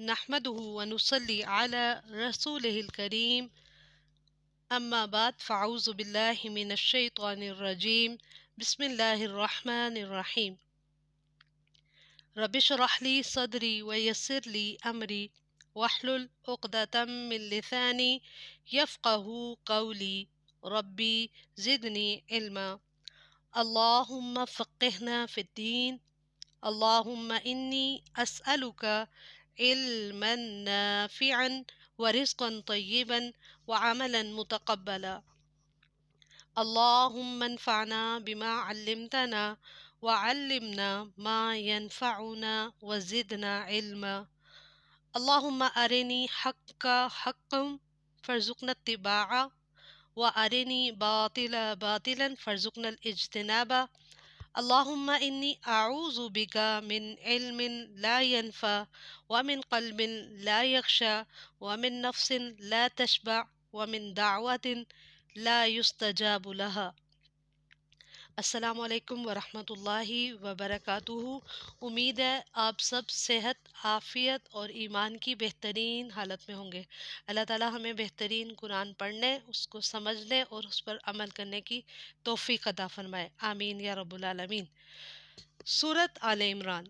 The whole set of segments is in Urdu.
نحمده ونصلي على رسوله الكريم أما بعد فأعوذ بالله من الشيطان الرجيم بسم الله الرحمن الرحيم رب اشرح لي صدري ويسر لي أمري واحلل عقدة من لساني يفقه قولي ربي زدني علما اللهم فقهنا في الدين اللهم إني أسألك علما نافعا ورزقا طيبا وعملا متقبلا اللهم انفعنا بما علمتنا وعلمنا ما ينفعنا وزدنا علما اللهم أرني حقا حقا فارزقنا اتباعه وأرني باطلا باطلا فارزقنا الاجتناب اللهم إني أعوذ بك من علم لا ينفع ومن قلب لا يخشى ومن نفس لا تشبع ومن دعوة لا يستجاب لها السلام علیکم ورحمۃ اللہ وبرکاتہ۔ امید ہے آپ سب صحت، عافیت اور ایمان کی بہترین حالت میں ہوں گے۔ اللہ تعالیٰ ہمیں بہترین قرآن پڑھنے، اس کو سمجھنے اور اس پر عمل کرنے کی توفیق عطا فرمائے، آمین یا رب العالمین۔ سورۃ آل عمران،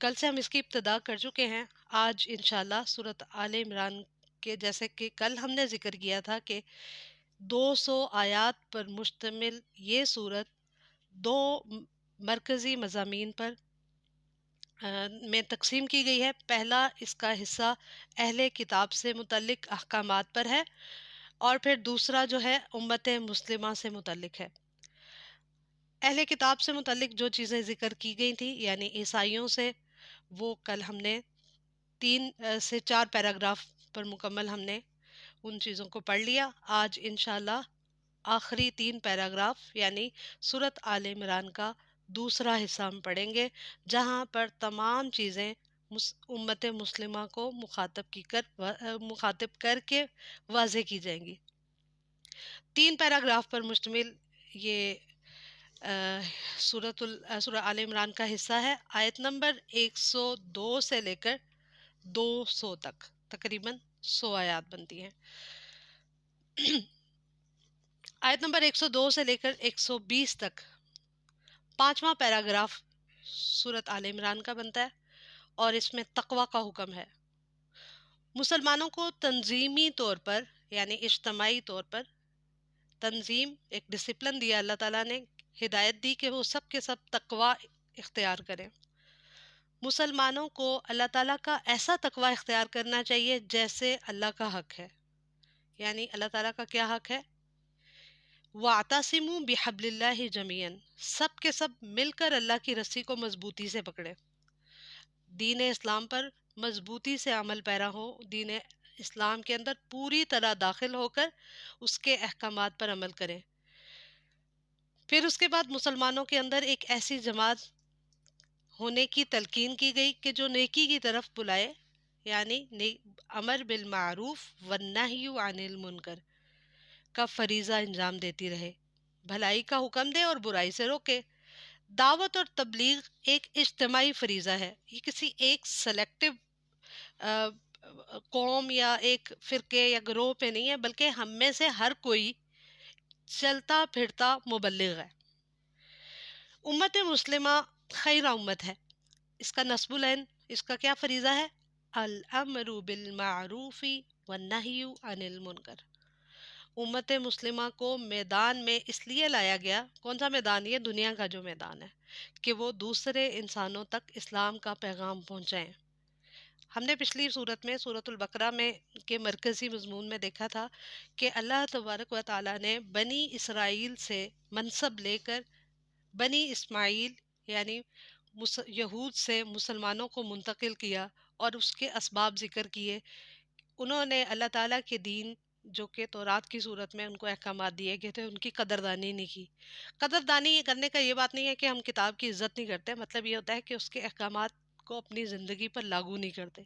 کل سے ہم اس کی ابتدا کر چکے ہیں۔ آج انشاءاللہ سورۃ آل عمران کے، جیسے کہ کل ہم نے ذکر کیا تھا کہ 200 آیات پر مشتمل یہ صورت دو مرکزی مضامین پر میں تقسیم کی گئی ہے۔ پہلا اس کا حصہ اہل کتاب سے متعلق احکامات پر ہے، اور پھر دوسرا جو ہے امت مسلمہ سے متعلق ہے۔ اہل کتاب سے متعلق جو چیزیں ذکر کی گئی تھیں، یعنی عیسائیوں سے، وہ کل ہم نے 3 سے 4 پیراگراف پر مکمل ہم نے ان چیزوں کو پڑھ لیا۔ آج انشاءاللہ آخری 3 پیراگراف یعنی سورۃ آل عمران کا دوسرا حصہ ہم پڑھیں گے، جہاں پر تمام چیزیں امت مسلمہ کو مخاطب کر کے واضح کی جائیں گی۔ 3 پیراگراف پر مشتمل یہ سورہ آل عمران کا حصہ ہے۔ آیت نمبر 102 سے لے کر 200 تک، تقریباً 100 آیات بنتی ہیں۔ آیت نمبر 102 سے لے کر 120 تک 5واں پیراگراف سورۃ آل عمران کا بنتا ہے، اور اس میں تقوی کا حکم ہے۔ مسلمانوں کو تنظیمی طور پر، یعنی اجتماعی طور پر تنظیم، ایک ڈسپلن دیا اللہ تعالیٰ نے، ہدایت دی کہ وہ سب کے سب تقوی اختیار کریں۔ مسلمانوں کو اللہ تعالیٰ کا ایسا تقوی اختیار کرنا چاہیے جیسے اللہ کا حق ہے۔ یعنی اللہ تعالیٰ کا کیا حق ہے؟ وَاعْتَصِمُوا بِحَبْلِ اللَّهِ جَمِيعًا، سب کے سب مل کر اللہ کی رسی کو مضبوطی سے پکڑے، دین اسلام پر مضبوطی سے عمل پیرا ہو، دین اسلام کے اندر پوری طرح داخل ہو کر اس کے احکامات پر عمل کریں۔ پھر اس کے بعد مسلمانوں کے اندر ایک ایسی جماعت ہونے کی تلقین کی گئی کہ جو نیکی کی طرف بلائے، یعنی امر بالمعروف والنہی عن المنکر کا فریضہ انجام دیتی رہے، بھلائی کا حکم دے اور برائی سے روکے۔ دعوت اور تبلیغ ایک اجتماعی فریضہ ہے، یہ کسی ایک سلیکٹو قوم یا ایک فرقے یا گروہ پہ نہیں ہے، بلکہ ہم میں سے ہر کوئی چلتا پھرتا مبلغ ہے۔ امت مسلمہ خیر امت ہے، اس کا نصب العین، اس کا کیا فریضہ ہے؟ الامر بالمعروف والنہی عن المنکر۔ امت مسلمہ کو میدان میں اس لیے لایا گیا، کون سا میدان؟ یہ دنیا کا جو میدان ہے، کہ وہ دوسرے انسانوں تک اسلام کا پیغام پہنچائیں۔ ہم نے پچھلی صورت میں، سورۃ البقرہ میں کے مرکزی مضمون میں دیکھا تھا کہ اللہ تبارک و تعالیٰ نے بنی اسرائیل سے منصب لے کر بنی اسماعیل یعنی یہود سے مسلمانوں کو منتقل کیا، اور اس کے اسباب ذکر کیے۔ انہوں نے اللہ تعالیٰ کے دین، جو کہ تورات کی صورت میں ان کو احکامات دیے گئے تھے، ان کی قدردانی نہیں کی۔ قدردانی کرنے کا یہ بات نہیں ہے کہ ہم کتاب کی عزت نہیں کرتے، مطلب یہ ہوتا ہے کہ اس کے احکامات کو اپنی زندگی پر لاگو نہیں کرتے۔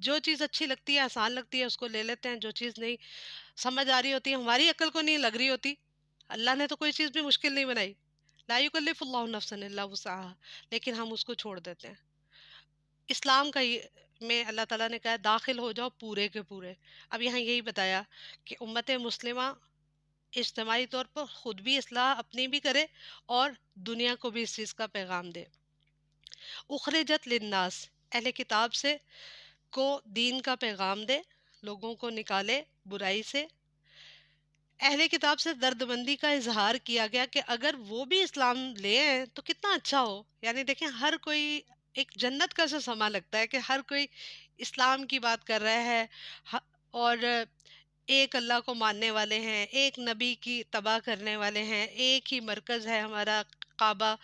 جو چیز اچھی لگتی ہے، آسان لگتی ہے، اس کو لے لیتے ہیں۔ جو چیز نہیں سمجھ آ رہی ہوتی ہے، ہماری عقل کو نہیں لگ رہی ہوتی، اللہ نے تو کوئی چیز بھی مشکل نہیں بنائی، لا یکلف اللہ نفسا الا وسعها، لیکن ہم اس کو چھوڑ دیتے ہیں۔ اسلام کا میں اللہ تعالیٰ نے کہا داخل ہو جاؤ پورے کے پورے. اب یہاں یہی بتایا کہ امت مسلمہ اجتماعی طور پر خود بھی اصلاح اپنی بھی کرے اور دنیا کو بھی اس چیز کا پیغام دے. اخرجت للناس، اہل کتاب سے کو دین کا پیغام دے، لوگوں کو نکالے برائی سے. اہل کتاب سے درد مندی کا اظہار کیا گیا کہ اگر وہ بھی اسلام لے آئیں تو کتنا اچھا ہو. یعنی دیکھیں ہر کوئی ایک جنت کا سا سما لگتا ہے کہ ہر کوئی اسلام کی بات کر رہا ہے اور ایک اللہ کو ماننے والے ہیں، ایک نبی کی اتباع کرنے والے ہیں، ایک ہی مرکز ہے ہمارا کعبہ،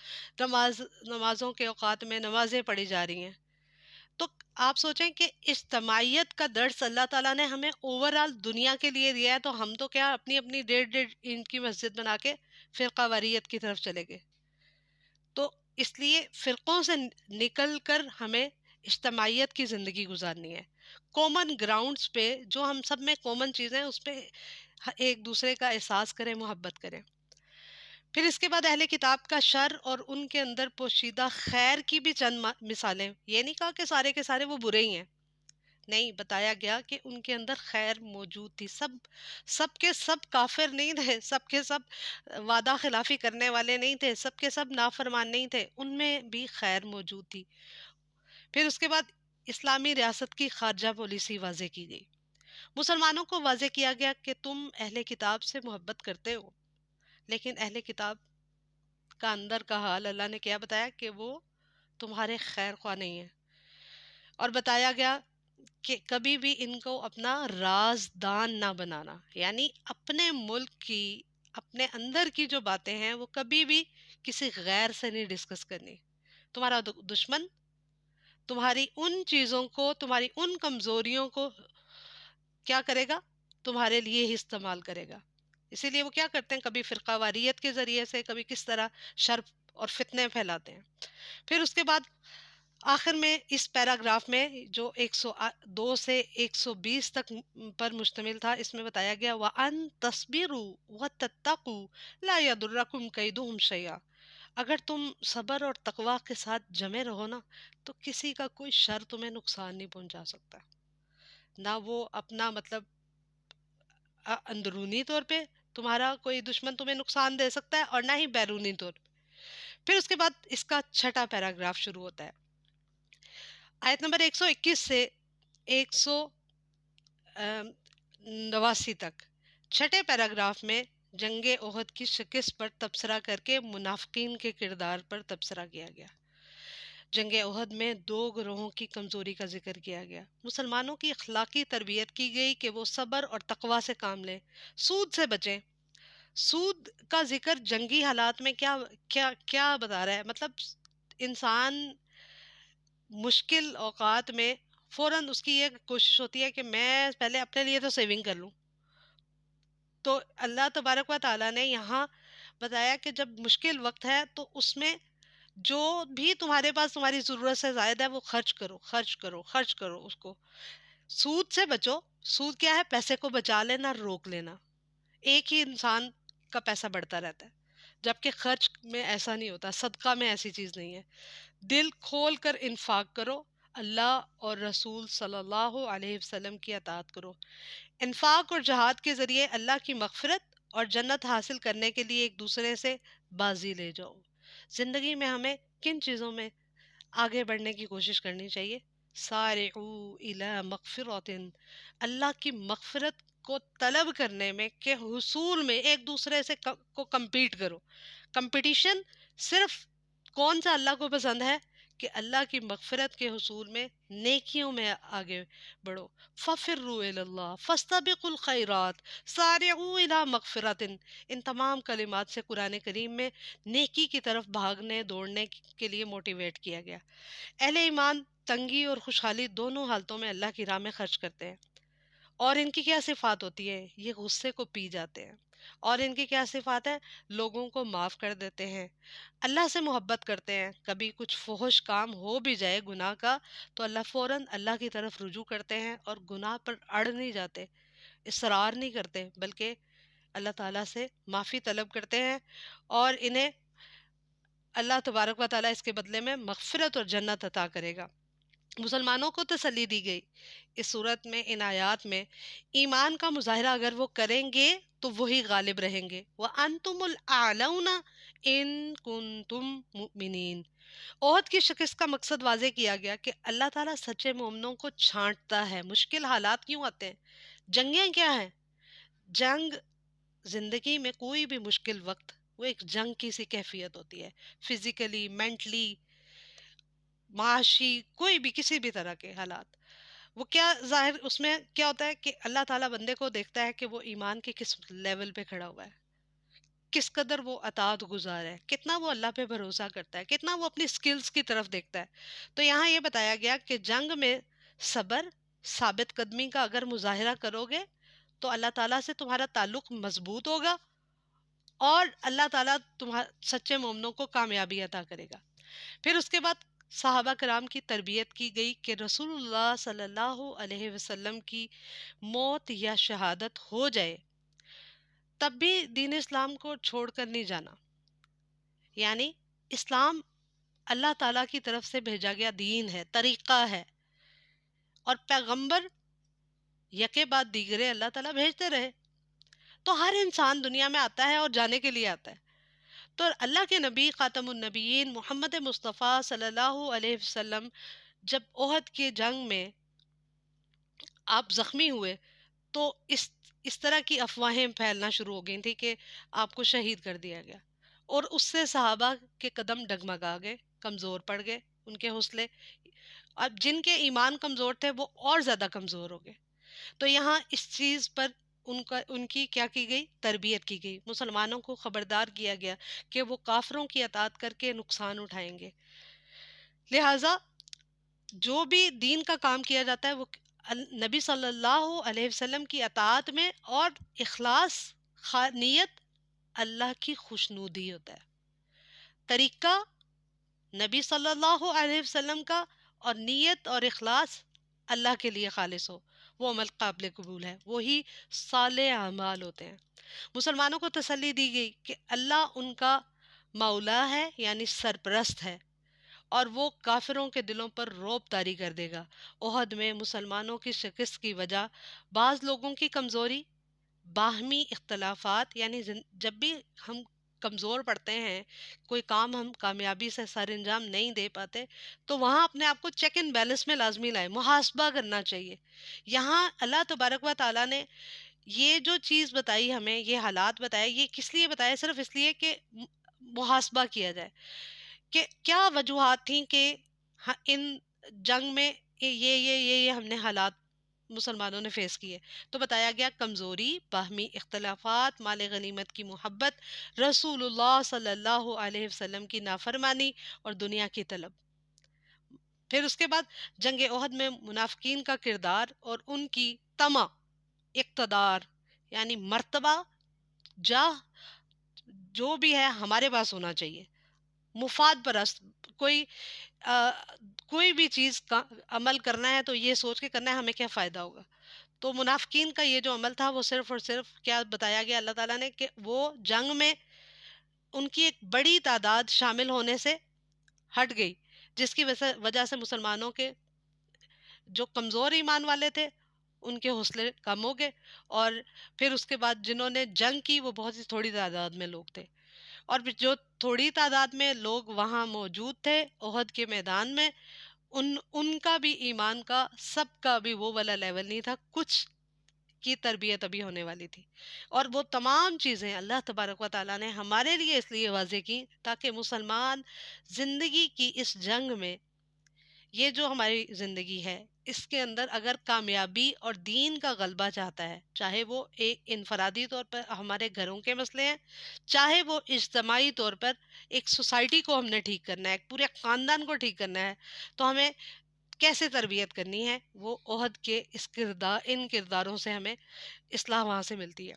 نمازوں کے اوقات میں نمازیں پڑھی جا رہی ہیں. تو آپ سوچیں کہ اجتماعیت کا درس اللہ تعالیٰ نے ہمیں اوور آل دنیا کے لیے دیا ہے، تو ہم تو کیا اپنی اپنی 1.5 انچ کی مسجد بنا کے فرقہ واریت کی طرف چلے گئے. تو اس لیے فرقوں سے نکل کر ہمیں اجتماعیت کی زندگی گزارنی ہے. کامن گراؤنڈز پہ جو ہم سب میں کامن چیزیں اس پہ ایک دوسرے کا احساس کریں، محبت کریں. پھر اس کے بعد اہل کتاب کا شر اور ان کے اندر پوشیدہ خیر کی بھی چند مثالیں. یہ نہیں کہا کہ سارے کے سارے وہ برے ہی ہیں، نہیں، بتایا گیا کہ ان کے اندر خیر موجود تھی. سب کے سب کافر نہیں تھے، سب کے سب وعدہ خلافی کرنے والے نہیں تھے، سب کے سب نافرمان نہیں تھے، ان میں بھی خیر موجود تھی. پھر اس کے بعد اسلامی ریاست کی خارجہ پالیسی واضح کی گئی. مسلمانوں کو واضح کیا گیا کہ تم اہل کتاب سے محبت کرتے ہو، لیکن اہل کتاب کا اندر کا حال اللہ نے کیا بتایا کہ وہ تمہارے خیر خواہ نہیں ہے. اور بتایا گیا کہ کبھی بھی ان کو اپنا رازدان نہ بنانا، یعنی اپنے ملک کی، اپنے اندر کی جو باتیں ہیں وہ کبھی بھی کسی غیر سے نہیں ڈسکس کرنی. تمہارا دشمن تمہاری ان چیزوں کو، تمہاری ان کمزوریوں کو کیا کرے گا؟ تمہارے لیے ہی استعمال کرے گا. اسی لیے وہ کیا کرتے ہیں، کبھی فرقہ واریت کے ذریعے سے، کبھی کس طرح شر اور فتنے پھیلاتے ہیں. پھر اس کے بعد آخر میں اس پیراگراف میں جو 102 سے 120 تک پر مشتمل تھا، اس میں بتایا گیا وَأَن تَصْبِرُوا وَتَتَّقُوا لَا يَضُرَّكُمْ كَيْدُهُمْ شَيْئًا. اگر تم صبر اور تقوی کے ساتھ جمے رہو نا تو کسی کا کوئی شر تمہیں نقصان نہیں پہنچا سکتا. نہ وہ اپنا مطلب اندرونی طور پہ تمہارا کوئی دشمن تمہیں نقصان دے سکتا ہے، اور نہ ہی بیرونی طور پہ. پھر اس کے بعد اس کا چھٹا پیراگراف شروع ہوتا ہے آیت نمبر 121 سے 189 تک. چھٹے پیراگراف میں جنگ احد کی شکست پر تبصرہ کر کے منافقین کے کردار پر تبصرہ کیا گیا. جنگ احد میں 2 گروہوں کی کمزوری کا ذکر کیا گیا. مسلمانوں کی اخلاقی تربیت کی گئی کہ وہ صبر اور تقوی سے کام لیں، سود سے بچیں. سود کا ذکر جنگی حالات میں کیا کیا کیا بتا رہا ہے؟ مطلب انسان مشکل اوقات میں فوراً اس کی یہ کوشش ہوتی ہے کہ میں پہلے اپنے لیے تو سیونگ کر لوں. تو اللہ تبارک و تعالیٰ نے یہاں بتایا کہ جب مشکل وقت ہے تو اس میں جو بھی تمہارے پاس تمہاری ضرورت سے زائد ہے وہ خرچ کرو، خرچ کرو، خرچ کرو. اس کو سود سے بچو. سود کیا ہے؟ پیسے کو بچا لینا، روک لینا. ایک ہی انسان کا پیسہ بڑھتا رہتا ہے، جبکہ خرچ میں ایسا نہیں ہوتا، صدقہ میں ایسی چیز نہیں ہے. دل کھول کر انفاق کرو، اللہ اور رسول صلی اللہ علیہ وسلم کی اطاعت کرو. انفاق اور جہاد کے ذریعے اللہ کی مغفرت اور جنت حاصل کرنے کے لیے ایک دوسرے سے بازی لے جاؤ. زندگی میں ہمیں کن چیزوں میں آگے بڑھنے کی کوشش کرنی چاہیے؟ سارعوا الی مغفرۃ، اللہ کی مغفرت کو طلب کرنے میں، کہ حصول میں ایک دوسرے سے کو کمپیٹ کرو. کمپٹیشن صرف کون سا اللہ کو پسند ہے؟ کہ اللہ کی مغفرت کے حصول میں، نیکیوں میں آگے بڑھو. فَفِرُّوا إِلَى اللَّهِ فَاسْتَبِقُوا الْخَيْرَاتِ سَارِعُوا إِلَى مَغْفِرَةٍ. ان تمام کلمات سے قرآن کریم میں نیکی کی طرف بھاگنے دوڑنے کے لیے موٹیویٹ کیا گیا. اہل ایمان تنگی اور خوشحالی دونوں حالتوں میں اللہ کی راہ میں خرچ کرتے ہیں. اور ان کی کیا صفات ہوتی ہے؟ یہ غصے کو پی جاتے ہیں. اور ان کی کیا صفات ہے؟ لوگوں کو معاف کر دیتے ہیں، اللہ سے محبت کرتے ہیں. کبھی کچھ فحش کام ہو بھی جائے گناہ کا تو اللہ فوراً اللہ کی طرف رجوع کرتے ہیں اور گناہ پر اڑ نہیں جاتے، اصرار نہیں کرتے، بلکہ اللہ تعالیٰ سے معافی طلب کرتے ہیں، اور انہیں اللہ تبارک و تعالیٰ اس کے بدلے میں مغفرت اور جنت عطا کرے گا. مسلمانوں کو تسلی دی گئی اس صورت میں، ان آیات میں، ایمان کا مظاہرہ اگر وہ کریں گے تو وہی غالب رہیں گے۔ وَأَنْتُمُ الْأَعْلَوْنَ إِن كُنتُم مُؤْمِنِينَ۔ عہد کی شکست کا مقصد واضح کیا گیا کہ اللہ تعالیٰ سچے مومنوں کو چھانٹتا ہے۔ مشکل حالات کیوں آتے ہیں؟ جنگیں کیا ہیں؟ جنگ، زندگی میں کوئی بھی مشکل وقت وہ ایک جنگ کی سی کیفیت ہوتی ہے، فزیکلی، مینٹلی، معاشی، کوئی بھی کسی بھی طرح کے حالات۔ وہ کیا ظاہر اس میں کیا ہوتا ہے کہ اللہ تعالیٰ بندے کو دیکھتا ہے کہ وہ ایمان کے کس لیول پہ کھڑا ہوا ہے، کس قدر وہ اطاعت گزار ہے، کتنا وہ اللہ پہ بھروسہ کرتا ہے، کتنا وہ اپنی سکلز کی طرف دیکھتا ہے۔ تو یہاں یہ بتایا گیا کہ جنگ میں صبر، ثابت قدمی کا اگر مظاہرہ کرو گے تو اللہ تعالیٰ سے تمہارا تعلق مضبوط ہوگا اور اللہ تعالیٰ سچے مومنوں کو کامیابی عطا کرے گا۔ پھر اس کے بعد صحابہ کرام کی تربیت کی گئی کہ رسول اللہ صلی اللہ علیہ وسلم کی موت یا شہادت ہو جائے تب بھی دین اسلام کو چھوڑ کر نہیں جانا۔ یعنی اسلام اللہ تعالیٰ کی طرف سے بھیجا گیا دین ہے، طریقہ ہے، اور پیغمبر یکے بعد دیگرے اللہ تعالیٰ بھیجتے رہے۔ تو ہر انسان دنیا میں آتا ہے اور جانے کے لیے آتا ہے۔ تو اللہ کے نبی خاتم النبیین محمد مصطفیٰ صلی اللہ علیہ وسلم جب احد کی جنگ میں آپ زخمی ہوئے تو اس طرح کی افواہیں پھیلنا شروع ہو گئی تھی کہ آپ کو شہید کر دیا گیا، اور اس سے صحابہ کے قدم ڈگمگا گئے، کمزور پڑ گئے، ان کے حوصلے، اب جن کے ایمان کمزور تھے وہ اور زیادہ کمزور ہو گئے۔ تو یہاں اس چیز پر ان کی کیا کی گئی؟ تربیت کی گئی، مسلمانوں کو خبردار کیا گیا کہ وہ کافروں کی اطاعت کر کے نقصان اٹھائیں گے۔ لہٰذا جو بھی دین کا کام کیا جاتا ہے وہ نبی صلی اللہ علیہ وسلم کی اطاعت میں اور اخلاص، نیت اللہ کی خوشنودی ہوتا ہے۔ طریقہ نبی صلی اللہ علیہ وسلم کا، اور نیت اور اخلاص اللہ کے لیے خالص ہو، وہ عمل قابل قبول ہے، وہی صالح اعمال ہوتے ہیں۔ مسلمانوں کو تسلی دی گئی کہ اللہ ان کا مولا ہے، یعنی سرپرست ہے، اور وہ کافروں کے دلوں پر رعب طاری کر دے گا۔ احد میں مسلمانوں کی شکست کی وجہ بعض لوگوں کی کمزوری، باہمی اختلافات، یعنی جب بھی ہم کمزور پڑتے ہیں، کوئی کام ہم کامیابی سے سر انجام نہیں دے پاتے، تو وہاں اپنے آپ کو چیک اینڈ بیلنس میں لازمی لائے، محاسبہ کرنا چاہیے۔ یہاں اللہ تبارک و تعالیٰ نے یہ جو چیز بتائی ہمیں، یہ حالات بتائے، یہ کس لیے بتائے؟ صرف اس لیے کہ محاسبہ کیا جائے کہ کیا وجوہات تھیں کہ ان جنگ میں یہ ہم نے حالات مسلمانوں نے فیس کیے۔ تو بتایا گیا کمزوری، باہمی اختلافات، مال غنیمت کی محبت، رسول اللہ صلی اللہ علیہ وسلم کی نافرمانی اور دنیا کی طلب۔ پھر اس کے بعد جنگ احد میں منافقین کا کردار اور ان کی طمع، اقتدار، یعنی مرتبہ، جاہ، جو بھی ہے ہمارے پاس ہونا چاہیے، مفاد پرست، کوئی بھی چیز کا عمل کرنا ہے تو یہ سوچ کے کرنا ہے ہمیں کیا فائدہ ہوگا۔ تو منافقین کا یہ جو عمل تھا وہ صرف اور صرف کیا بتایا گیا اللہ تعالیٰ نے کہ وہ جنگ میں ان کی ایک بڑی تعداد شامل ہونے سے ہٹ گئی، جس کی وجہ سے مسلمانوں کے جو کمزور ایمان والے تھے ان کے حوصلے کم ہو گئے، اور پھر اس کے بعد جنہوں نے جنگ کی وہ بہت ہی تھوڑی تعداد میں لوگ تھے، اور جو تھوڑی تعداد میں لوگ وہاں موجود تھے احد کے میدان میں، ان کا بھی ایمان کا سب کا بھی وہ والا لیول نہیں تھا، کچھ کی تربیت ابھی ہونے والی تھی۔ اور وہ تمام چیزیں اللہ تبارک و تعالیٰ نے ہمارے لیے اس لیے واضح کی تاکہ مسلمان زندگی کی اس جنگ میں، یہ جو ہماری زندگی ہے اس کے اندر اگر کامیابی اور دین کا غلبہ چاہتا ہے، چاہے وہ ایک انفرادی طور پر ہمارے گھروں کے مسئلے ہیں، چاہے وہ اجتماعی طور پر ایک سوسائٹی کو ہم نے ٹھیک کرنا ہے، ایک پورے خاندان کو ٹھیک کرنا ہے، تو ہمیں کیسے تربیت کرنی ہے؟ وہ احد کے ان کرداروں سے ہمیں اصلاح وہاں سے ملتی ہے۔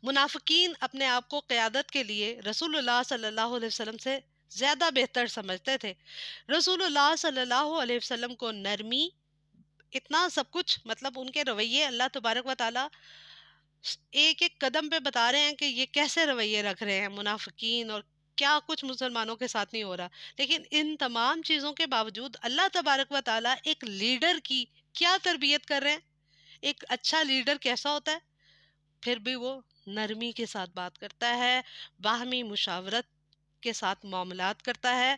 منافقین اپنے آپ کو قیادت کے لیے رسول اللہ صلی اللہ علیہ وسلم سے زیادہ بہتر سمجھتے تھے۔ رسول اللہ صلی اللہ علیہ وسلم کو نرمی، اتنا سب کچھ، مطلب ان کے رویے اللہ تبارک و تعالیٰ ایک ایک قدم پہ بتا رہے ہیں کہ یہ کیسے رویے رکھ رہے ہیں منافقین اور کیا کچھ مسلمانوں کے ساتھ نہیں ہو رہا. لیکن ان تمام چیزوں کے باوجود اللہ تبارک و تعالیٰ ایک لیڈر کی کیا تربیت کر رہے ہیں. ایک اچھا لیڈر کیسا ہوتا ہے؟ پھر بھی وہ نرمی کے ساتھ بات کرتا ہے، باہمی مشاورت کے ساتھ معاملات کرتا ہے،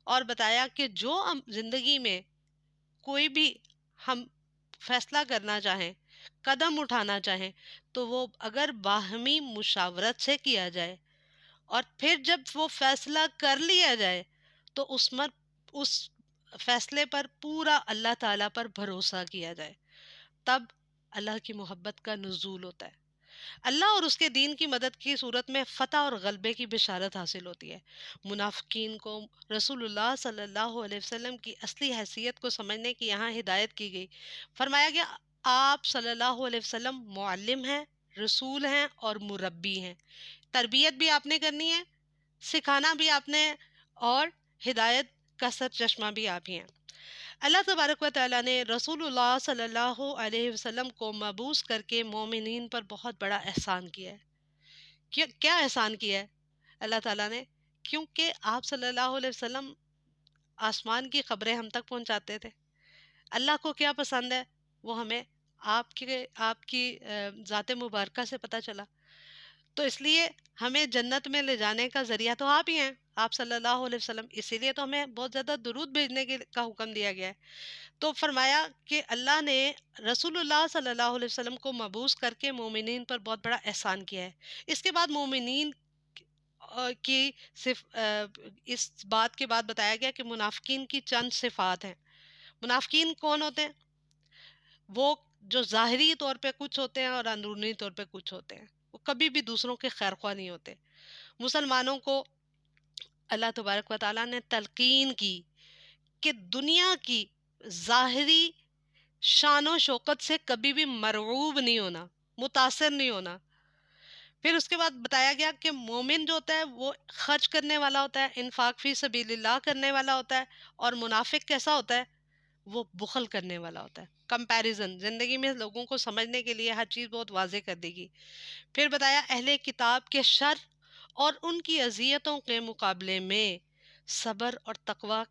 اور بتایا کہ جو ہم زندگی میں کوئی بھی ہم فیصلہ کرنا چاہیں، قدم اٹھانا چاہیں، تو وہ اگر باہمی مشاورت سے کیا جائے اور پھر جب وہ فیصلہ کر لیا جائے تو اس فیصلے پر پورا اللہ تعالیٰ پر بھروسہ کیا جائے، تب اللہ کی محبت کا نزول ہوتا ہے. اللہ اور اس کے دین کی مدد کی صورت میں فتح اور غلبے کی بشارت حاصل ہوتی ہے. منافقین کو رسول اللہ صلی اللہ علیہ وسلم کی اصلی حیثیت کو سمجھنے کی یہاں ہدایت کی گئی. فرمایا گیا آپ صلی اللہ علیہ وسلم معلم ہیں، رسول ہیں اور مربی ہیں. تربیت بھی آپ نے کرنی ہے، سکھانا بھی آپ نے، اور ہدایت کا سر چشمہ بھی آپ ہی ہیں. اللہ تبارک و تعالیٰ نے رسول اللہ صلی اللہ علیہ وسلم کو مبعوث کر کے مومنین پر بہت بڑا احسان کیا ہے. کیا احسان کیا ہے اللہ تعالیٰ نے؟ کیونکہ آپ صلی اللہ علیہ وسلم آسمان کی خبریں ہم تک پہنچاتے تھے. اللہ کو کیا پسند ہے وہ ہمیں آپ کی ذات مبارکہ سے پتہ چلا. تو اس لیے ہمیں جنت میں لے جانے کا ذریعہ تو آپ ہی ہیں، آپ صلی اللہ علیہ وسلم. اسی لیے تو ہمیں بہت زیادہ درود بھیجنے کا حکم دیا گیا ہے. تو فرمایا کہ اللہ نے رسول اللہ صلی اللہ علیہ وسلم کو مبعوث کر کے مومنین پر بہت بڑا احسان کیا ہے. اس کے بعد مومنین کی اس بات کے بعد بتایا گیا کہ منافقین کی چند صفات ہیں. منافقین کون ہوتے ہیں؟ وہ جو ظاہری طور پہ کچھ ہوتے ہیں اور اندرونی طور پہ کچھ ہوتے ہیں. وہ کبھی بھی دوسروں کے خیر خواہ نہیں ہوتے. مسلمانوں کو اللہ تبارک و تعالیٰ نے تلقین کی کہ دنیا کی ظاہری شان و شوکت سے کبھی بھی مرعوب نہیں ہونا، متاثر نہیں ہونا. پھر اس کے بعد بتایا گیا کہ مومن جو ہوتا ہے وہ خرچ کرنے والا ہوتا ہے، انفاق فی سبیل اللہ کرنے والا ہوتا ہے. اور منافق کیسا ہوتا ہے؟ وہ بخل کرنے والا ہوتا ہے. کمپیریزن زندگی میں لوگوں کو سمجھنے کے لیے ہر چیز بہت واضح کر دے گی. پھر بتایا اہل کتاب کے شر اور ان کی اذیتوں کے مقابلے میں صبر اور تقوی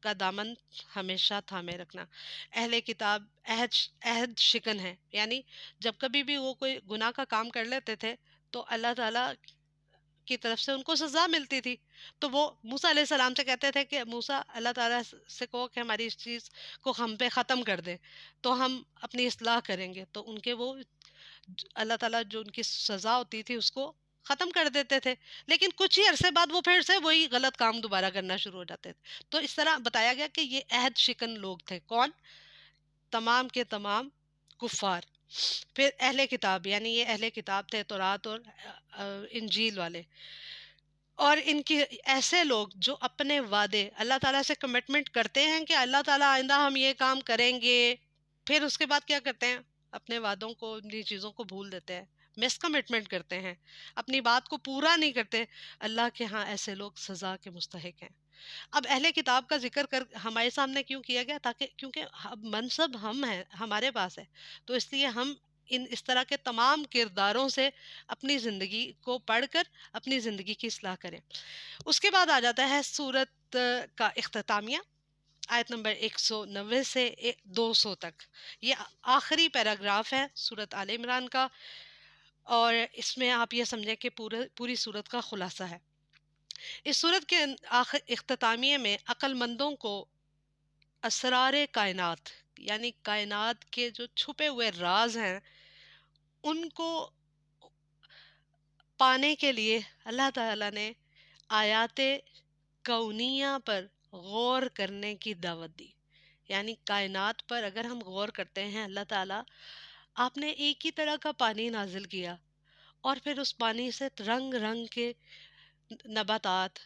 کا دامن ہمیشہ تھامے رکھنا. اہل کتاب عہد شکن ہے، یعنی جب کبھی بھی وہ کوئی گناہ کا کام کر لیتے تھے تو اللہ تعالیٰ کی طرف سے ان کو سزا ملتی تھی. تو وہ موسیٰ علیہ السلام سے کہتے تھے کہ موسیٰ اللہ تعالیٰ سے کہو کہ ہماری اس چیز کو ہم پہ ختم کر دے تو ہم اپنی اصلاح کریں گے. تو ان کے وہ اللہ تعالیٰ جو ان کی سزا ہوتی تھی اس کو ختم کر دیتے تھے. لیکن کچھ ہی عرصے بعد وہ پھر سے وہی غلط کام دوبارہ کرنا شروع ہو جاتے تھے. تو اس طرح بتایا گیا کہ یہ عہد شکن لوگ تھے. کون؟ تمام کے تمام کفار. پھر اہل کتاب، یعنی یہ اہل کتاب تھے تورات اور انجیل والے. اور ان کی ایسے لوگ جو اپنے وعدے اللہ تعالیٰ سے کمٹمنٹ کرتے ہیں کہ اللہ تعالیٰ آئندہ ہم یہ کام کریں گے، پھر اس کے بعد کیا کرتے ہیں؟ اپنے وعدوں کو، اپنی چیزوں کو بھول دیتے ہیں، مس کمٹمنٹ کرتے ہیں، اپنی بات کو پورا نہیں کرتے. اللہ کے ہاں ایسے لوگ سزا کے مستحق ہیں. اب اہل کتاب کا ذکر ہمارے سامنے کیوں کیا گیا؟ کیونکہ منصب ہم ہیں، ہمارے پاس ہے، تو اس لیے ہم اس طرح کے تمام کرداروں سے اپنی زندگی کو پڑھ کر اپنی زندگی کی اصلاح کریں. اس کے بعد آ جاتا ہے سورت کا اختتامیہ، آیت نمبر 190 سے 200 تک. یہ آخری پیراگراف ہے سورت آل عمران کا، اور اس میں آپ یہ سمجھیں کہ پوری سورت کا خلاصہ ہے. اس سورت کے اختتامیے میں عقل مندوں کو اسرار کائنات، یعنی کائنات کے جو چھپے ہوئے راز ہیں ان کو پانے کے لیے اللہ تعالیٰ نے آیات کونیہ پر غور کرنے کی دعوت دی. یعنی کائنات پر اگر ہم غور کرتے ہیں، اللہ تعالیٰ آپ نے ایک ہی طرح کا پانی نازل کیا اور پھر اس پانی سے رنگ رنگ کے نباتات،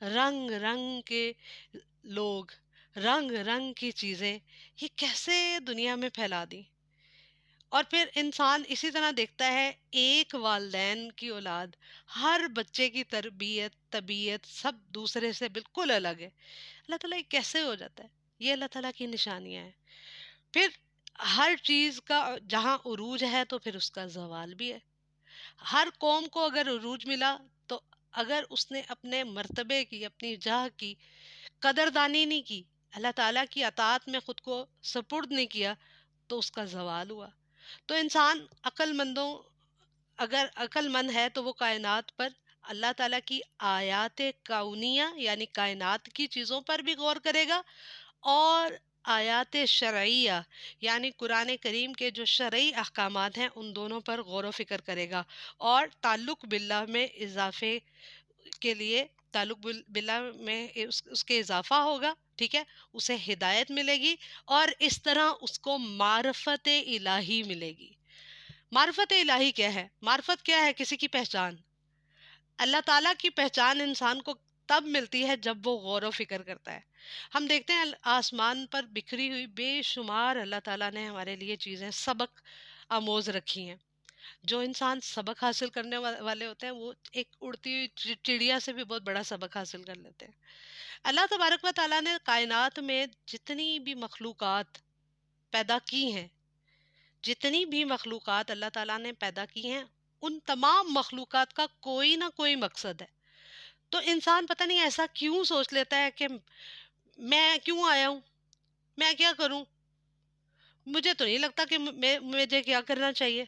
رنگ رنگ کے لوگ، رنگ رنگ کی چیزیں یہ کیسے دنیا میں پھیلا دی. اور پھر انسان اسی طرح دیکھتا ہے ایک والدین کی اولاد، ہر بچے کی تربیت، طبیعت سب دوسرے سے بالکل الگ ہے. اللہ تعالیٰ یہ کیسے ہو جاتا ہے؟ یہ اللہ تعالیٰ کی نشانیاں ہیں. پھر ہر چیز کا جہاں عروج ہے تو پھر اس کا زوال بھی ہے. ہر قوم کو اگر عروج ملا تو اگر اس نے اپنے مرتبے کی، اپنی جاہ کی قدردانی نہیں کی، اللہ تعالیٰ کی اطاعت میں خود کو سپرد نہیں کیا، تو اس کا زوال ہوا۔ تو انسان عقل مندوں، اگر عقل مند ہے تو وہ کائنات پر اللہ تعالیٰ کی آیات کونیہ یعنی کائنات کی چیزوں پر بھی غور کرے گا، اور آیات شرعیہ یعنی قرآن کریم کے جو شرعی احکامات ہیں ان دونوں پر غور و فکر کرے گا، اور تعلق باللہ میں اضافے کے لیے باللہ میں اس کے اضافہ ہوگا، ٹھیک ہے، اسے ہدایت ملے گی، اور اس طرح اس کو معرفت الہی ملے گی۔ معرفت الہی کیا ہے؟ معرفت کیا ہے؟ کسی کی پہچان۔ اللہ تعالیٰ کی پہچان انسان کو تب ملتی ہے جب وہ غور و فکر کرتا ہے۔ ہم دیکھتے ہیں آسمان پر بکھری ہوئی بے شمار اللہ تعالیٰ نے ہمارے لیے چیزیں سبق آموز رکھی ہیں۔ جو انسان سبق حاصل کرنے والے ہوتے ہیں وہ ایک اڑتی ہوئی چڑیا سے بھی بہت بڑا سبق حاصل کر لیتے ہیں۔ اللہ تبارک و تعالیٰ نے کائنات میں جتنی بھی مخلوقات پیدا کی ہیں، جتنی بھی مخلوقات اللہ تعالیٰ نے پیدا کی ہیں، ان تمام مخلوقات کا کوئی نہ کوئی مقصد ہے۔ تو انسان پتہ نہیں ایسا کیوں سوچ لیتا ہے کہ میں کیوں آیا ہوں، میں کیا کروں، مجھے تو نہیں لگتا کہ مجھے کیا کرنا چاہیے۔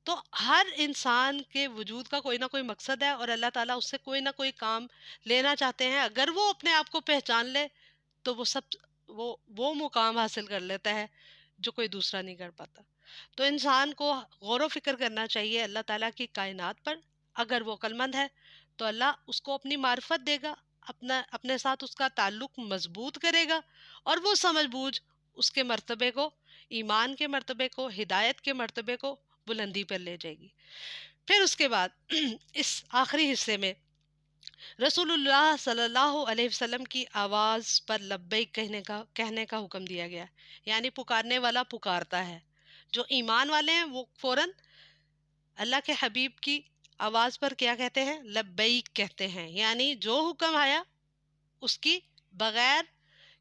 تو ہر انسان کے وجود کا کوئی نہ کوئی مقصد ہے، اور اللہ تعالیٰ اس سے کوئی نہ کوئی کام لینا چاہتے ہیں۔ اگر وہ اپنے آپ کو پہچان لے تو وہ مقام حاصل کر لیتا ہے جو کوئی دوسرا نہیں کر پاتا۔ تو انسان کو غور و فکر کرنا چاہیے اللہ تعالیٰ کی کائنات پر۔ اگر وہ عقل مند ہے تو اللہ اس کو اپنی معرفت دے گا، اپنے ساتھ اس کا تعلق مضبوط کرے گا، اور وہ سمجھ بوجھ اس کے مرتبے کو، ایمان کے مرتبے کو، ہدایت کے مرتبے کو بلندی پر لے جائے گی۔ پھر اس کے بعد اس آخری حصے میں رسول اللہ صلی اللہ علیہ وسلم کی آواز پر لبیک کہنے کا حکم دیا گیا، یعنی پکارنے والا پکارتا ہے۔ جو ایمان والے ہیں وہ فوراً اللہ کے حبیب کی آواز پر کیا کہتے ہیں؟ لبیک کہتے ہیں، یعنی جو حکم آیا اس کی بغیر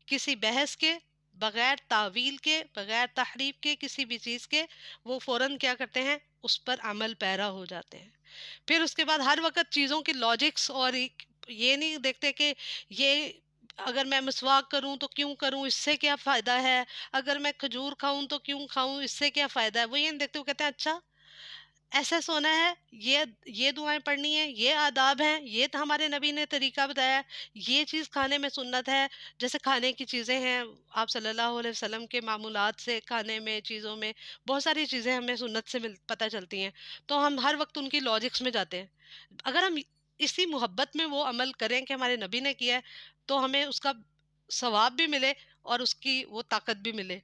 کسی بحث کے، بغیر تعویل کے، بغیر تحریف کے، کسی بھی چیز کے، وہ فوراً کیا کرتے ہیں؟ اس پر عمل پیرا ہو جاتے ہیں۔ پھر اس کے بعد ہر وقت چیزوں کی لاجکس، اور یہ نہیں دیکھتے کہ یہ اگر میں مسواک کروں تو کیوں کروں، اس سے کیا فائدہ ہے، اگر میں کھجور کھاؤں تو کیوں کھاؤں، اس سے کیا فائدہ ہے، وہ یہ نہیں دیکھتے، وہ کہتے ہیں اچھا ایسے سونا ہے، یہ دعائیں پڑھنی ہیں، یہ آداب ہیں، یہ تو ہمارے نبی نے طریقہ بتایا ہے، یہ چیز کھانے میں سنت ہے۔ جیسے کھانے کی چیزیں ہیں، آپ صلی اللہ علیہ وسلم کے معمولات سے کھانے میں، چیزوں میں بہت ساری چیزیں ہمیں سنت سے پتہ چلتی ہیں، تو ہم ہر وقت ان کی لاجکس میں جاتے ہیں۔ اگر ہم اسی محبت میں وہ عمل کریں کہ ہمارے نبی نے کیا ہے، تو ہمیں اس کا ثواب بھی ملے اور اس کی وہ طاقت بھی ملے۔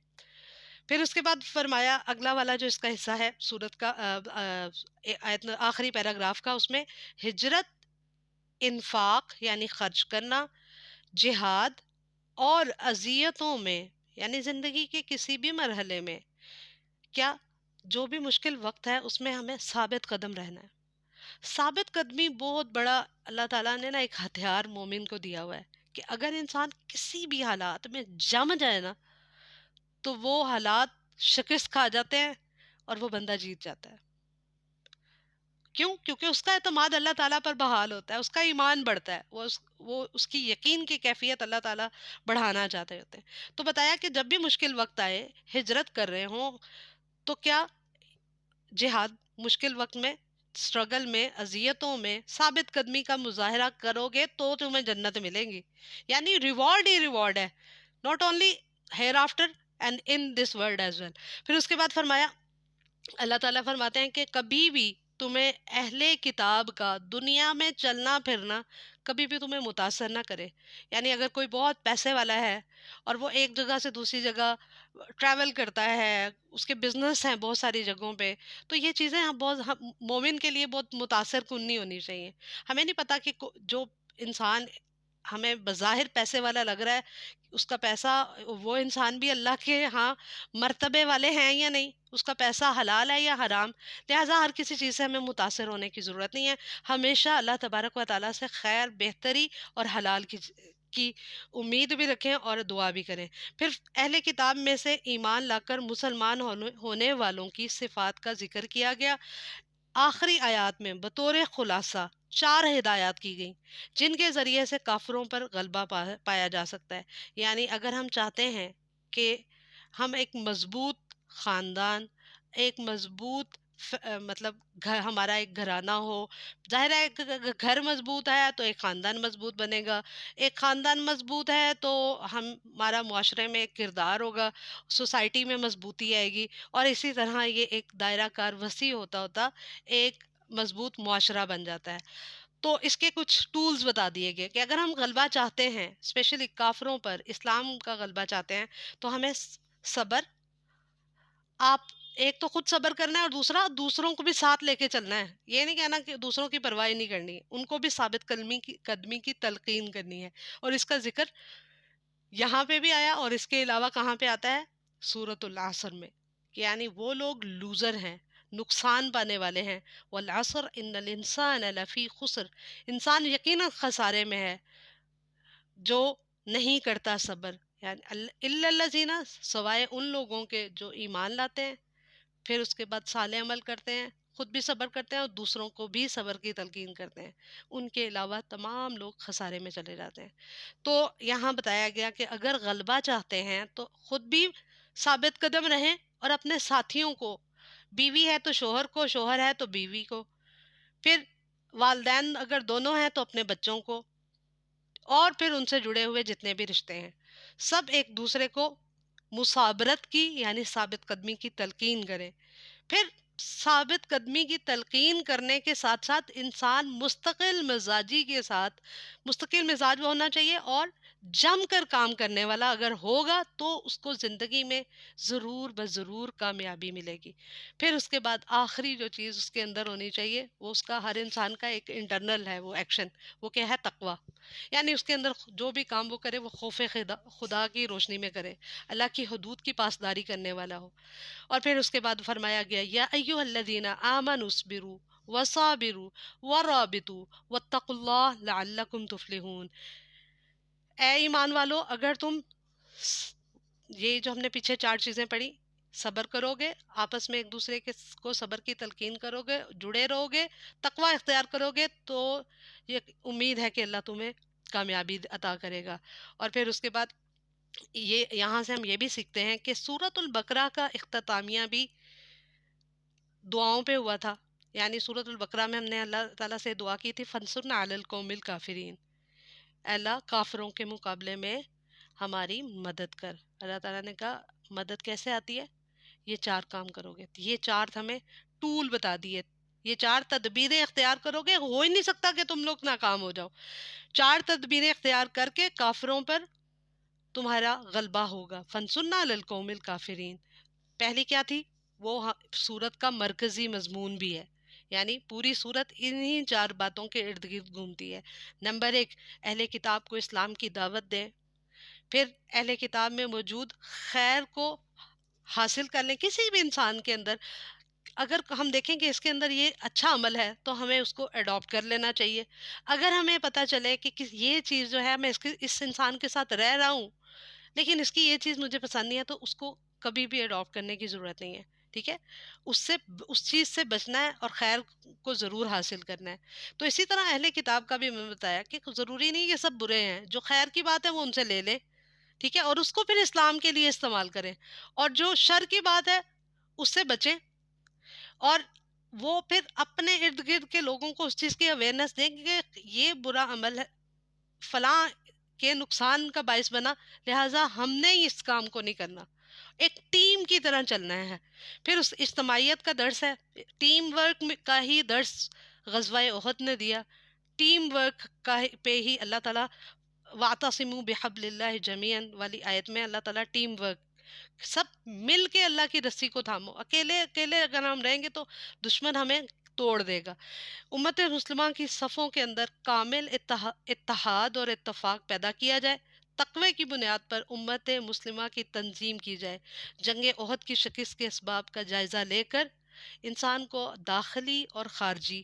پھر اس کے بعد فرمایا اگلا والا جو اس کا حصہ ہے سورت کا، آیت آخری پیراگراف کا، اس میں ہجرت، انفاق یعنی خرچ کرنا، جہاد، اور اذیتوں میں یعنی زندگی کے کسی بھی مرحلے میں کیا جو بھی مشکل وقت ہے اس میں ہمیں ثابت قدم رہنا ہے۔ ثابت قدمی بہت بڑا اللہ تعالیٰ نے نا ایک ہتھیار مومن کو دیا ہوا ہے، کہ اگر انسان کسی بھی حالات میں جم جائے نا تو وہ حالات شکست کھا جاتے ہیں اور وہ بندہ جیت جاتا ہے۔ کیوں؟ کیونکہ اس کا اعتماد اللہ تعالیٰ پر بحال ہوتا ہے، اس کا ایمان بڑھتا ہے، وہ اس کی یقین کی کیفیت اللہ تعالیٰ بڑھانا چاہتے ہوتے ہیں۔ تو بتایا کہ جب بھی مشکل وقت آئے، ہجرت کر رہے ہوں، تو کیا جہاد، مشکل وقت میں، اسٹرگل میں، اذیتوں میں ثابت قدمی کا مظاہرہ کرو گے تو تمہیں جنت ملے گی، یعنی ریوارڈ ہی ریوارڈ ہے، not only hereafter and in this world as well. پھر اس کے بعد فرمایا، اللہ تعالیٰ فرماتے ہیں کہ کبھی بھی تمہیں اہل کتاب کا دنیا میں چلنا پھرنا کبھی بھی تمہیں متاثر نہ کرے، یعنی اگر کوئی بہت پیسے والا ہے اور وہ ایک جگہ سے دوسری جگہ ٹریول کرتا ہے، اس کے بزنس ہیں بہت ساری جگہوں پہ، تو یہ چیزیں مومن کے لیے بہت متاثر کن نہیں ہونی چاہیے۔ ہمیں نہیں پتا کہ جو انسان ہمیں بظاہر پیسے والا لگ رہا ہے، اس کا پیسہ، وہ انسان بھی اللہ کے ہاں مرتبے والے ہیں یا نہیں، اس کا پیسہ حلال ہے یا حرام۔ لہٰذا ہر کسی چیز سے ہمیں متاثر ہونے کی ضرورت نہیں ہے، ہمیشہ اللہ تبارک و تعالیٰ سے خیر، بہتری اور حلال کی امید بھی رکھیں اور دعا بھی کریں۔ پھر اہل کتاب میں سے ایمان لا کر مسلمان ہونے والوں کی صفات کا ذکر کیا گیا۔ آخری آیات میں بطور خلاصہ 4 ہدایات کی گئیں جن کے ذریعے سے کافروں پر غلبہ پایا جا سکتا ہے. یعنی اگر ہم چاہتے ہیں کہ ہم ایک مضبوط خاندان، ایک مضبوط مطلب ہمارا ایک گھرانہ ہو. ظاہر ہے گھر مضبوط ہے تو ایک خاندان مضبوط بنے گا، ایک خاندان مضبوط ہے تو ہمارا معاشرے میں ایک کردار ہوگا، سوسائٹی میں مضبوطی آئے گی، اور اسی طرح یہ ایک دائرہ کار وسیع ہوتا ہوتا ایک مضبوط معاشرہ بن جاتا ہے. تو اس کے کچھ ٹولز بتا دیے گئے کہ اگر ہم غلبہ چاہتے ہیں اسپیشلی کافروں پر، اسلام کا غلبہ چاہتے ہیں، تو ہمیں صبر، آپ ایک تو خود صبر کرنا ہے اور دوسرا دوسروں کو بھی ساتھ لے کے چلنا ہے. یہ نہیں کہنا کہ دوسروں کی پرواہ نہیں کرنی ہے، ان کو بھی ثابت قدمی کی تلقین کرنی ہے. اور اس کا ذکر یہاں پہ بھی آیا اور اس کے علاوہ کہاں پہ آتا ہے؟ سورۃ العصر میں. یعنی وہ لوگ لوزر ہیں، نقصان پانے والے ہیں. والعصر ان الانسان لفی خسر، انسان یقیناً خسارے میں ہے جو نہیں کرتا صبر. یعنی الا الذین، سوائے ان لوگوں کے جو ایمان لاتے ہیں، پھر اس کے بعد صالح عمل کرتے ہیں، خود بھی صبر کرتے ہیں اور دوسروں کو بھی صبر کی تلقین کرتے ہیں. ان کے علاوہ تمام لوگ خسارے میں چلے جاتے ہیں. تو یہاں بتایا گیا کہ اگر غلبہ چاہتے ہیں تو خود بھی ثابت قدم رہیں اور اپنے ساتھیوں کو، بیوی ہے تو شوہر کو، شوہر ہے تو بیوی کو، پھر والدین اگر دونوں ہیں تو اپنے بچوں کو، اور پھر ان سے جڑے ہوئے جتنے بھی رشتے ہیں، سب ایک دوسرے کو مصابرت کی یعنی ثابت قدمی کی تلقین کریں. پھر ثابت قدمی کی تلقین کرنے کے ساتھ ساتھ انسان مستقل مزاجی کے ساتھ، مستقل مزاج ہونا چاہیے اور جم کر کام کرنے والا اگر ہوگا تو اس کو زندگی میں ضرور بضرور کامیابی ملے گی. پھر اس کے بعد آخری جو چیز اس کے اندر ہونی چاہیے وہ اس کا ہر انسان کا ایک انٹرنل ہے، وہ ایکشن، وہ کیا ہے؟ تقوی. یعنی اس کے اندر جو بھی کام وہ کرے وہ خوف خدا کی روشنی میں کرے، اللہ کی حدود کی پاسداری کرنے والا ہو. اور پھر اس کے بعد فرمایا گیا یا ایھا الذین آمنوا اصبروا وصابروا ورابطوا واتقوا اللہ لعلکم تفلحون. اے ایمان والو، اگر تم یہ جو ہم نے پیچھے 4 چیزیں پڑھی، صبر کرو گے، آپس میں ایک دوسرے کو صبر کی تلقین کرو گے، جڑے رہو گے، تقوی اختیار کرو گے، تو یہ امید ہے کہ اللہ تمہیں کامیابی عطا کرے گا. اور پھر اس کے بعد یہاں سے ہم یہ بھی سیکھتے ہیں کہ سورۃ البقرہ کا اختتامیہ بھی دعاؤں پہ ہوا تھا. یعنی سورۃ البقرہ میں ہم نے اللہ تعالیٰ سے دعا کی تھی فانصرنا علی القوم الکافرین، اے اللہ کافروں کے مقابلے میں ہماری مدد کر. اللہ تعالیٰ نے کہا مدد کیسے آتی ہے؟ یہ 4 کام کرو گے. یہ 4 ہمیں ٹول بتا دیے، یہ 4 تدبیریں اختیار کرو گے، ہو ہی نہیں سکتا کہ تم لوگ ناکام ہو جاؤ. 4 تدبیریں اختیار کر کے کافروں پر تمہارا غلبہ ہوگا. فانصرنا علی القوم الکافرین. پہلی کیا تھی؟ وہ سورت کا مرکزی مضمون بھی ہے، یعنی پوری سورت انہی 4 باتوں کے ارد گرد گھومتی ہے. نمبر 1، اہل کتاب کو اسلام کی دعوت دیں. پھر اہل کتاب میں موجود خیر کو حاصل کر لیں کسی بھی انسان کے اندر. اگر ہم دیکھیں کہ اس کے اندر یہ اچھا عمل ہے تو ہمیں اس کو اڈاپٹ کر لینا چاہیے. اگر ہمیں پتہ چلے کہ یہ چیز جو ہے میں اس انسان کے ساتھ رہ رہا ہوں لیکن اس کی یہ چیز مجھے پسند نہیں ہے، تو اس کو کبھی بھی اڈاپٹ کرنے کی ضرورت نہیں ہے. ٹھیک ہے، اس چیز سے بچنا ہے اور خیر کو ضرور حاصل کرنا ہے. تو اسی طرح اہل کتاب کا بھی میں بتایا کہ ضروری نہیں یہ سب برے ہیں، جو خیر کی بات ہے وہ ان سے لے لیں، ٹھیک ہے، اور اس کو پھر اسلام کے لیے استعمال کریں، اور جو شر کی بات ہے اس سے بچیں، اور وہ پھر اپنے ارد گرد کے لوگوں کو اس چیز کی اویئرنیس دیں کہ یہ برا عمل ہے، فلاں کے نقصان کا باعث بنا، لہٰذا ہم نے اس کام کو نہیں کرنا، ایک ٹیم کی طرح چلنا ہے. پھر اس اجتماعیت کا درس ہے، ٹیم ورک کا ہی درس غزوہ احد نے دیا. ٹیم ورک پہ ہی اللہ تعالیٰ وَاعْتَصِمُوا بِحَبْلِ اللَّهِ جَمِيعًا والی آیت میں اللہ تعالیٰ ٹیم ورک، سب مل کے اللہ کی رسی کو تھامو. اکیلے اگر ہم رہیں گے تو دشمن ہمیں توڑ دے گا. امت مسلمہ کی صفوں کے اندر کامل اتحاد اور اتفاق پیدا کیا جائے، تقوی کی بنیاد پر امت مسلمہ کی تنظیم کی جائے. جنگ احد کی شکست کے اسباب کا جائزہ لے کر انسان کو داخلی اور خارجی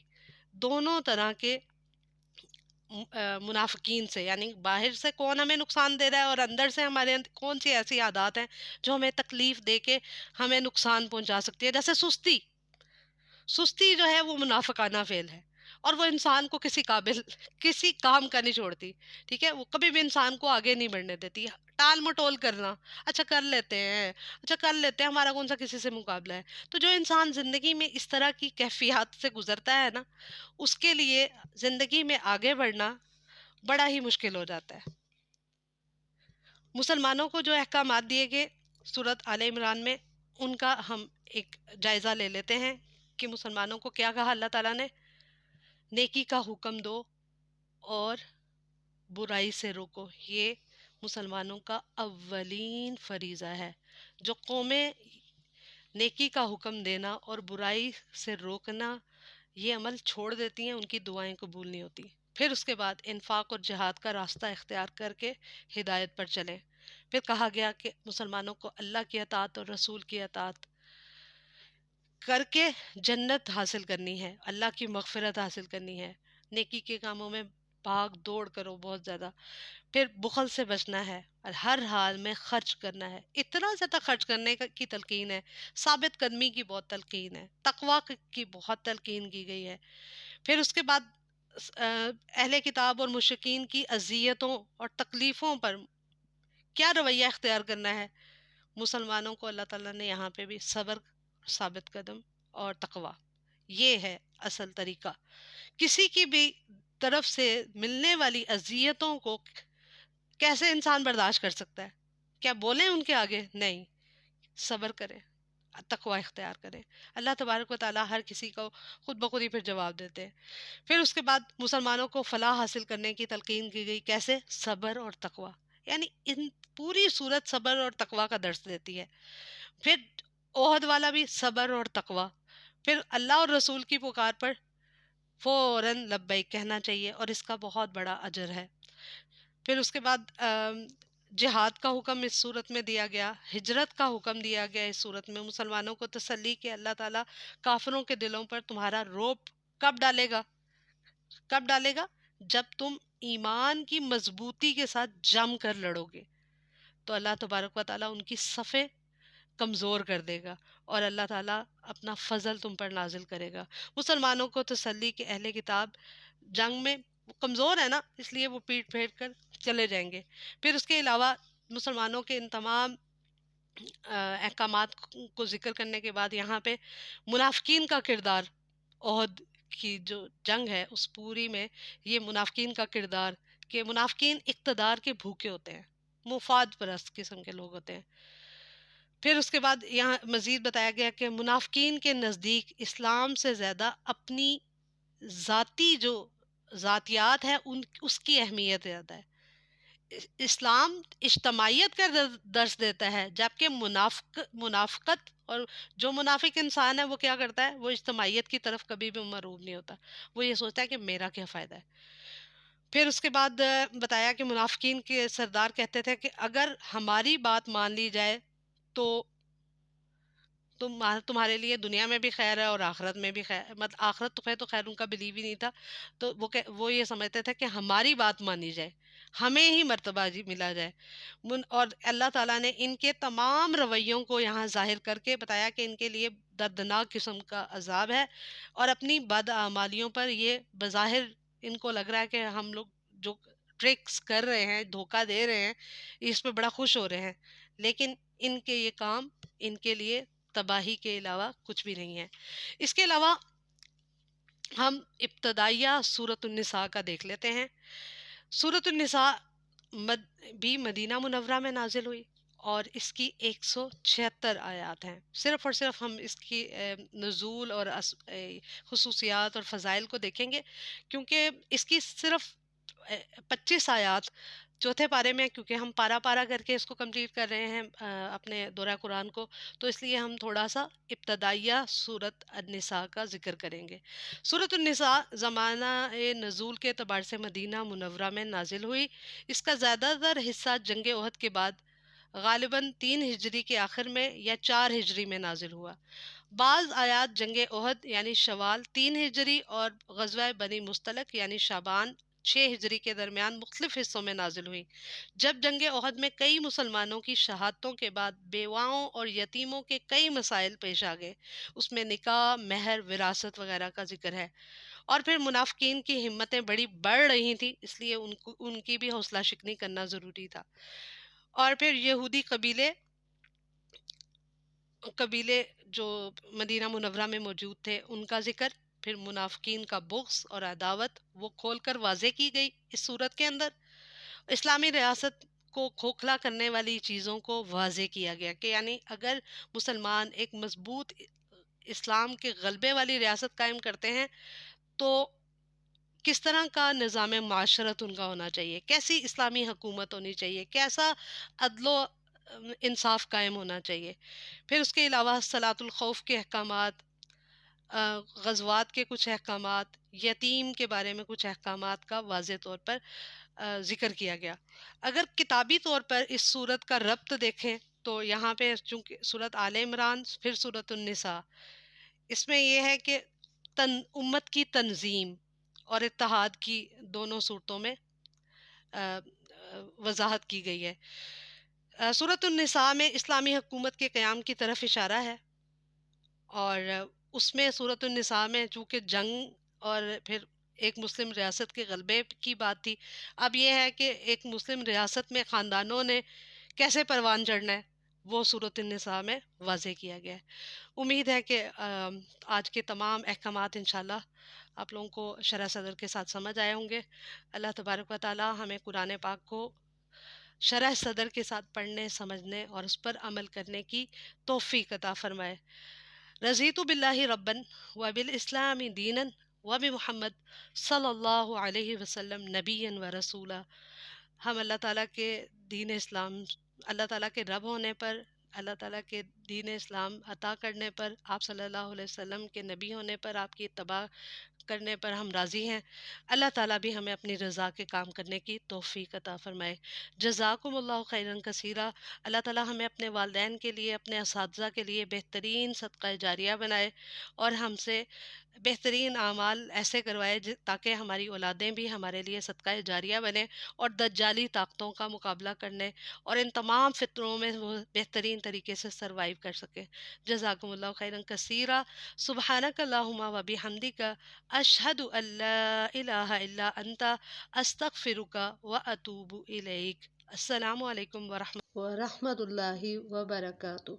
دونوں طرح کے منافقین سے، یعنی باہر سے کون ہمیں نقصان دے رہا ہے اور اندر سے ہمارے کون سی ایسی عادات ہیں جو ہمیں تکلیف دے کے ہمیں نقصان پہنچا سکتی ہے، جیسے سستی. سستی جو ہے وہ منافقانہ فعل ہے، اور وہ انسان کو کسی قابل کسی کام کا نہیں چھوڑتی، ٹھیک ہے؟ وہ کبھی بھی انسان کو آگے نہیں بڑھنے دیتی۔ ٹال مٹول کرنا، اچھا کر لیتے ہیں، اچھا کر لیتے ہیں، ہمارا کون سا کسی سے مقابلہ ہے؟ تو جو انسان زندگی میں اس طرح کی کیفیات سے گزرتا ہے نا، اس کے لیے زندگی میں آگے بڑھنا بڑا ہی مشکل ہو جاتا ہے۔ مسلمانوں کو جو احکامات دیے گئے سورۃ آل عمران میں، ان کا ہم ایک جائزہ لے لیتے ہیں کہ مسلمانوں کو کیا کہا اللہ تعالیٰ نے؟ نیکی کا حکم دو اور برائی سے روکو۔ یہ مسلمانوں کا اولین فریضہ ہے۔ جو قومیں نیکی کا حکم دینا اور برائی سے روکنا یہ عمل چھوڑ دیتی ہیں، ان کی دعائیں قبول نہیں ہوتی۔ پھر اس کے بعد انفاق اور جہاد کا راستہ اختیار کر کے ہدایت پر چلیں۔ پھر کہا گیا کہ مسلمانوں کو اللہ کی اطاعت اور رسول کی اطاعت کر کے جنت حاصل کرنی ہے، اللہ کی مغفرت حاصل کرنی ہے، نیکی کے کاموں میں بھاگ دوڑ کرو بہت زیادہ۔ پھر بخل سے بچنا ہے اور ہر حال میں خرچ کرنا ہے، اتنا زیادہ خرچ کرنے کی تلقین ہے۔ ثابت قدمی کی بہت تلقین ہے، تقوی کی بہت تلقین کی گئی ہے۔ پھر اس کے بعد اہل کتاب اور مشرکین کی اذیتوں اور تکلیفوں پر کیا رویہ اختیار کرنا ہے؟ مسلمانوں کو اللہ تعالیٰ نے یہاں پہ بھی صبر، ثابت قدم اور تقوی، یہ ہے اصل طریقہ۔ کسی کی بھی طرف سے ملنے والی اذیتوں کو کیسے انسان برداشت کر سکتا ہے؟ کیا بولیں ان کے آگے؟ نہیں، صبر کریں، تقوی اختیار کریں۔ اللہ تبارک و تعالیٰ ہر کسی کو خود بخود ہی پھر جواب دیتے ہیں۔ پھر اس کے بعد مسلمانوں کو فلاح حاصل کرنے کی تلقین کی گئی، کیسے؟ صبر اور تقوی، یعنی ان پوری صورت صبر اور تقوی کا درس دیتی ہے۔ پھر عہد والا بھی صبر اور تقوی۔ پھر اللہ اور رسول کی پکار پر فوراً لبیک کہنا چاہیے، اور اس کا بہت بڑا اجر ہے۔ پھر اس کے بعد جہاد کا حکم اس صورت میں دیا گیا، ہجرت کا حکم دیا گیا اس صورت میں، مسلمانوں کو تسلی کہ اللہ تعالیٰ کافروں کے دلوں پر تمہارا رعب کب ڈالے گا؟ کب ڈالے گا؟ جب تم ایمان کی مضبوطی کے ساتھ جم کر لڑو گے تو اللہ تبارک و تعالیٰ ان کی صفیں کمزور کر دے گا، اور اللہ تعالیٰ اپنا فضل تم پر نازل کرے گا۔ مسلمانوں کو تسلی کہ اہل کتاب جنگ میں کمزور ہے نا، اس لیے وہ پیٹ پھیر کر چلے جائیں گے۔ پھر اس کے علاوہ مسلمانوں کے ان تمام احکامات کو ذکر کرنے کے بعد یہاں پہ منافقین کا کردار، عہد کی جو جنگ ہے اس پوری میں یہ منافقین کا کردار، کہ منافقین اقتدار کے بھوکے ہوتے ہیں، مفاد پرست قسم کے لوگ ہوتے ہیں۔ پھر اس کے بعد یہاں مزید بتایا گیا کہ منافقین کے نزدیک اسلام سے زیادہ اپنی ذاتی جو ذاتیات ہے اس کی اہمیت زیادہ ہے۔ اسلام اجتماعیت کا درس دیتا ہے، جبکہ منافقت اور جو منافق انسان ہے وہ کیا کرتا ہے؟ وہ اجتماعیت کی طرف کبھی بھی مرغوب نہیں ہوتا، وہ یہ سوچتا ہے کہ میرا کیا فائدہ ہے۔ پھر اس کے بعد بتایا کہ منافقین کے سردار کہتے تھے کہ اگر ہماری بات مان لی جائے تو تمہارے لیے دنیا میں بھی خیر ہے اور آخرت میں بھی خیر، مطلب آخرت تو خیر ان کا بلیو ہی نہیں تھا، تو وہ یہ سمجھتے تھے کہ ہماری بات مانی جائے، ہمیں ہی مرتبہ جی ملا جائے۔ اور اللہ تعالیٰ نے ان کے تمام رویوں کو یہاں ظاہر کر کے بتایا کہ ان کے لیے دردناک قسم کا عذاب ہے، اور اپنی بدعمالیوں پر یہ بظاہر ان کو لگ رہا ہے کہ ہم لوگ جو ٹرکس کر رہے ہیں، دھوکہ دے رہے ہیں، اس پہ بڑا خوش ہو رہے ہیں، لیکن ان کے یہ کام ان کے لیے تباہی کے علاوہ کچھ بھی نہیں ہے۔ اس کے علاوہ ہم ابتدائیہ سورۃ النساء کا دیکھ لیتے ہیں۔ سورۃ النساء بھی مدینہ منورہ میں نازل ہوئی، اور اس کی 176 آیات ہیں۔ صرف اور صرف ہم اس کی نزول اور خصوصیات اور فضائل کو دیکھیں گے، کیونکہ اس کی صرف 25 آیات چوتھے پارے میں، کیونکہ ہم پارا پارا کر کے اس کو کمپلیٹ کر رہے ہیں اپنے دورہ قرآن کو، تو اس لیے ہم تھوڑا سا ابتدائیہ سورۃ النساء کا ذکر کریں گے۔ سورۃ النساء زمانہ نزول کے اعتبار سے مدینہ منورہ میں نازل ہوئی۔ اس کا زیادہ تر حصہ جنگ احد کے بعد غالباً 3 ہجری کے آخر میں یا 4 ہجری میں نازل ہوا۔ بعض آیات جنگ احد یعنی شوال 3 ہجری اور غزوہ بنی مستلق یعنی شعبان 6 ہجری کے درمیان مختلف حصوں میں نازل ہوئی۔ جب جنگ احد میں کئی مسلمانوں کی شہادتوں کے بعد بیواؤں اور یتیموں کے کئی مسائل پیش آ گئے، اس میں نکاح، مہر، وراثت وغیرہ کا ذکر ہے۔ اور پھر منافقین کی ہمتیں بڑھ رہی تھیں، اس لیے ان کی بھی حوصلہ شکنی کرنا ضروری تھا۔ اور پھر یہودی قبیلے جو مدینہ منورہ میں موجود تھے ان کا ذکر، پھر منافقین کا بغض اور عداوت وہ کھول کر واضح کی گئی اس صورت کے اندر۔ اسلامی ریاست کو کھوکھلا کرنے والی چیزوں کو واضح کیا گیا کہ یعنی اگر مسلمان ایک مضبوط اسلام کے غلبے والی ریاست قائم کرتے ہیں تو کس طرح کا نظام معاشرت ان کا ہونا چاہیے، کیسی اسلامی حکومت ہونی چاہیے، کیسا عدل و انصاف قائم ہونا چاہیے۔ پھر اس کے علاوہ صلاۃ الخوف کے احکامات، غزوات کے کچھ احکامات، یتیم کے بارے میں کچھ احکامات کا واضح طور پر ذکر کیا گیا۔ اگر کتابی طور پر اس صورت کا ربط دیکھیں تو یہاں پہ چونکہ صورت آل عمران پھر صورت النساء، اس میں یہ ہے کہ امت کی تنظیم اور اتحاد کی دونوں صورتوں میں وضاحت کی گئی ہے۔ صورت النساء میں اسلامی حکومت کے قیام کی طرف اشارہ ہے، اور اس میں صورت النساء میں چونکہ جنگ اور پھر ایک مسلم ریاست کے غلبے کی بات تھی، اب یہ ہے کہ ایک مسلم ریاست میں خاندانوں نے کیسے پروان چڑھنا ہے وہ صورت النساء میں واضح کیا گیا ہے۔ امید ہے کہ آج کے تمام احکامات انشاءاللہ آپ لوگوں کو شرح صدر کے ساتھ سمجھ آئے ہوں گے۔ اللہ تبارک و تعالی ہمیں قرآن پاک کو شرح صدر کے ساتھ پڑھنے، سمجھنے اور اس پر عمل کرنے کی توفیق عطا فرمائے۔ رضیت باللہ ربًا وبالاسلام دینا وبمحمد صلی اللہ علیہ وسلم نبیا و رسولا۔ ہم اللہ تعالیٰ کے دین اسلام، اللہ تعالیٰ کے رب ہونے پر، اللہ تعالیٰ کے دین اسلام عطا کرنے پر، آپ صلی اللہ علیہ وسلم کے نبی ہونے پر، آپ کی اتباع کرنے پر ہم راضی ہیں۔ اللہ تعالیٰ بھی ہمیں اپنی رضا کے کام کرنے کی توفیق عطا فرمائے۔ جزاکم اللہ خیراً کثیرا۔ اللہ تعالیٰ ہمیں اپنے والدین کے لیے، اپنے اساتذہ کے لیے بہترین صدقہ جاریہ بنائے، اور ہم سے بہترین اعمال ایسے کروائے تاکہ ہماری اولادیں بھی ہمارے لیے صدقہ جاریہ بنے اور دجالی طاقتوں کا مقابلہ کرنے اور ان تمام فطروں میں وہ بہترین طریقے سے سروائیو کر سکے۔ جزاکم اللہ خیراً کثیرا۔ سبحانک اللہم و بحمدک، اشہد ان لا الہ الا انت، استغفرک و اتوب الیک۔ السلام علیکم ورحمۃ اللہ وبرکاتہ۔